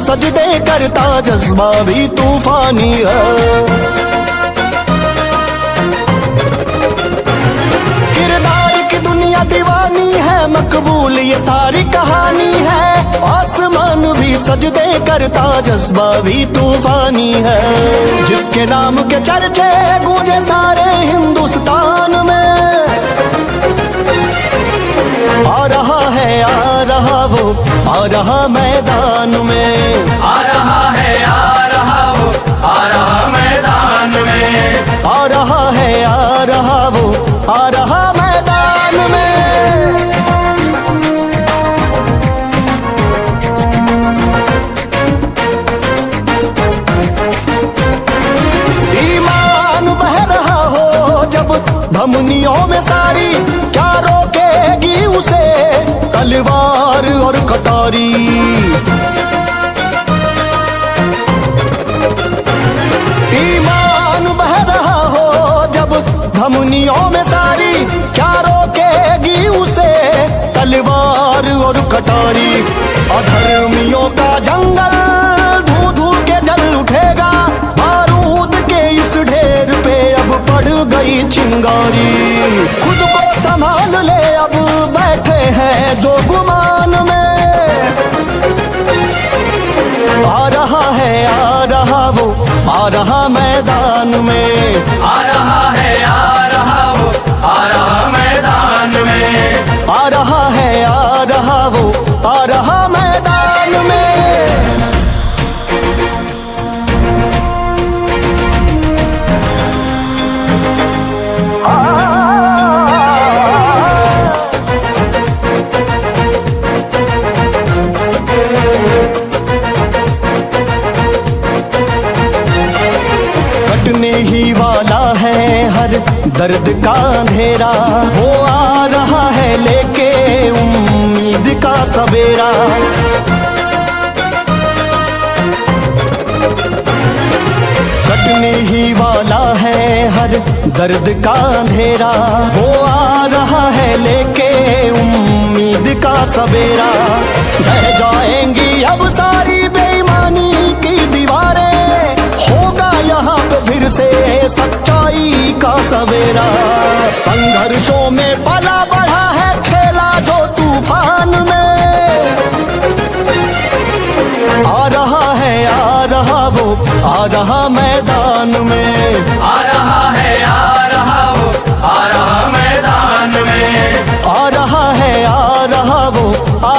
सजदे करता जज्बा भी तूफानी है। किरदार की दुनिया दीवानी है, मकबूल ये सारी कहानी है। आसमान भी सजदे करता जज्बा भी तूफानी है। जिसके नाम के चर्चे गूंजे सारे हिंदुस्तान में, आ रहा वो आ रहा मैदान में, आ रहा है आ रहा वो आ रहा मैदान में, आ रहा है आ रहा वो आ रहा मैदान में। ईमान बह रहा हो जब धमनियों में सारी, क्या रोकेगी उसे तलवार और कटारी। ईमान बह रहा हो जब धमनियों में सारी, क्या रोकेगी उसे तलवार और कटारी। अधर्मियों का जंगल धू धू के जल उठेगा, बारूद के इस ढेर पे अब पड़ गई चिंगारी। खुद को संभाल ले अब बैठे हैं जो गुमान में, आ रहा है आ रहा वो आ रहा मैदान में, आ रहा है आ रहा वो आ रहा मैदान में, आ रहा है आ रहा वो आ रहा मैदान में। कटने ही वाला है हर दर्द का अंधेरा, वो आ रहा है लेके उम्मीद का सवेरा। कटने ही वाला है हर दर्द का अंधेरा, वो आ रहा है लेके उम्मीद का सवेरा। ढह जाएंगी अब सारी बेईमानी की दीवारें, होगा यहाँ पे फिर से सच्चाई का सवेरा। संघर्षों में पला बढ़ा है खेला जो तूफान में, आ रहा वो आ रहा मैदान में, आ रहा है आ रहा वो आ रहा मैदान में, आ रहा है आ रहा वो आ